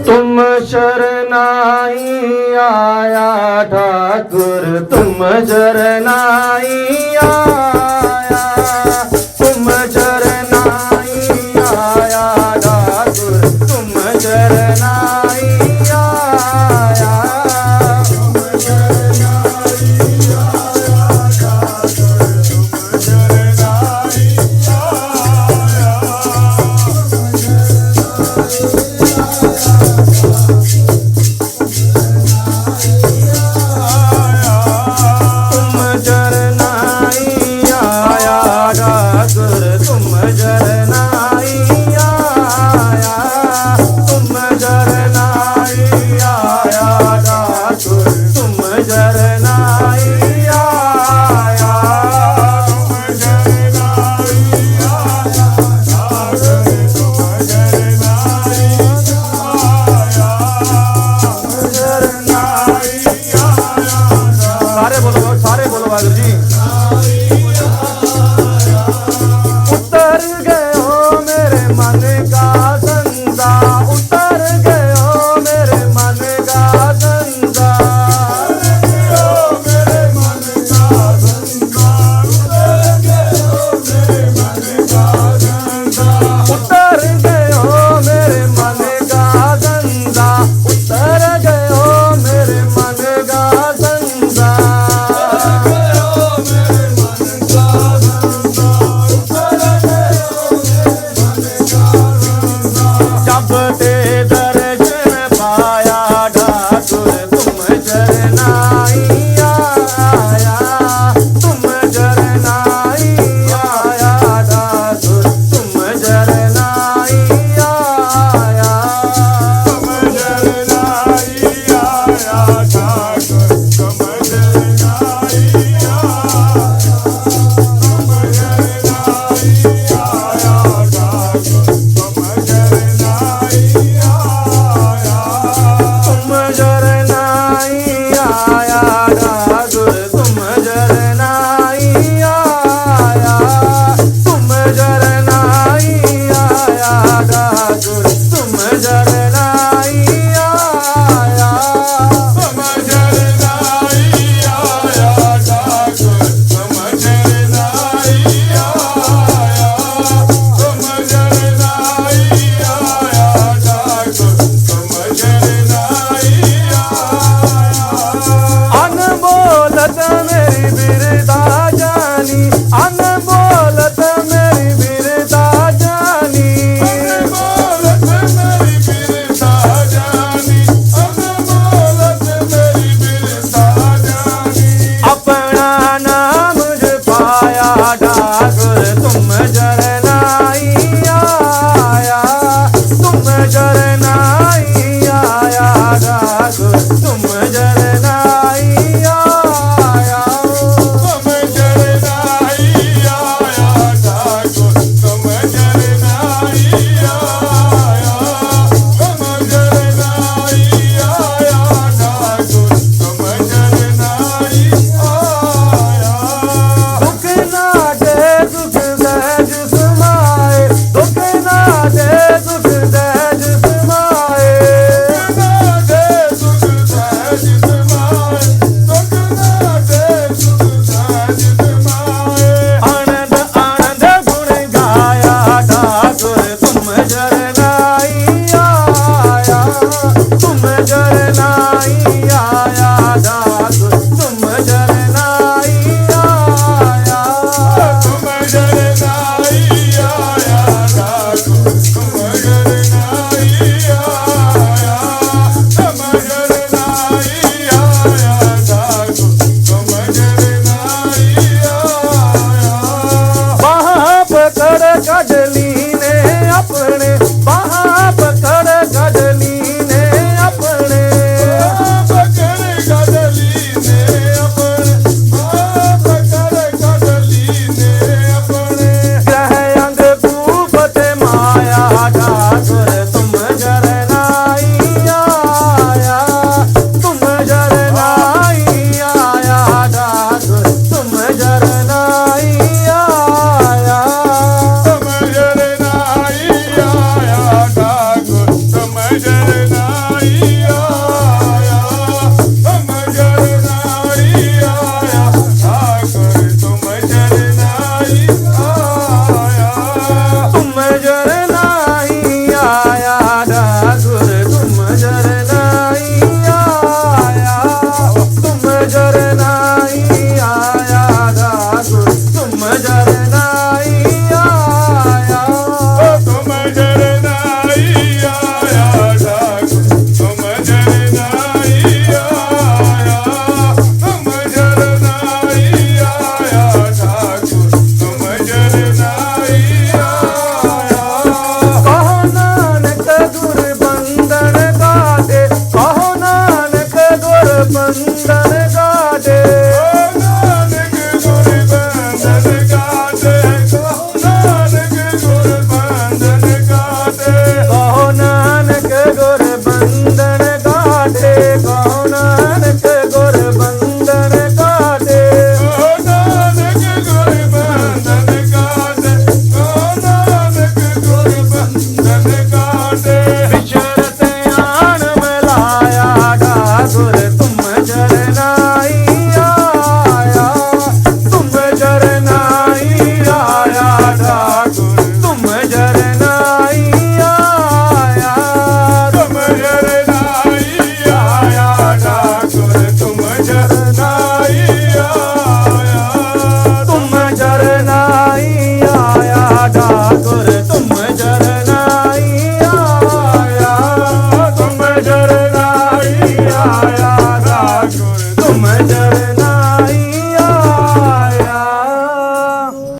तुम शरनाई आया ठाकुर, तुम शरनाई आया, तुम शरनाई आया ठाकुर, तुम शरनाई आया, तुम शरनाई आया ठाकुर, तुम शरनाई आया, सारे बोलो वाहिगुरू जी। उतर गयो मेरे मन का संसा, उतर गयो मेरे मन का संसा, मेरे मन का संसा, उतर गयो मेरे मन का संसा, उतर गयो मेरे मन का संसा, जब ते दर्शन पाया ठाकुर, तुम शरनाई आया, तुम शरनाई आया ठाकुर, तुम शरनाई आया, तुम शरनाई आया ठाकुर, तुम शरनाई आया, तुम शरनाई आया ठाकुर, तुम शरनाई आया, तुम शरनाई आया ठाकुर, तुम शरनाई आया, तुम शरनाई आया ठाकुर, तुम शरनाई आया, तुम शरनाई आया ठाकुर, तुम शरनाई आया, तुम शरनाई आया ठाकुर, तुम शरनाई आया। अनबोलत मेरी बिरदा जानी, अनबोलत मेरी बिरदा जानी, अनबोलत मेरी बिरदा जानी, अनबोलत मेरी बिरदा जानी, अपना नाम जपाया ठाकुर, तुम शरनाई आया, तुम शरनाई आया ठाकुर, तुम शरनाई आया, तुम शरनाई आया ठाकुर, तुम शरनाई आया, तुम शरनाई आया ठाकुर, तुम शरनाई आया। दुख ना दे दुख सहज समाए, दुख ना दे दुख सहज समाए, दुख ना दे दुख सहज समाए, दुख ना दे दुख सहज समाए, आनंद आनंद गुण गाया ठाकुर, तुम शरनाई आया, तुम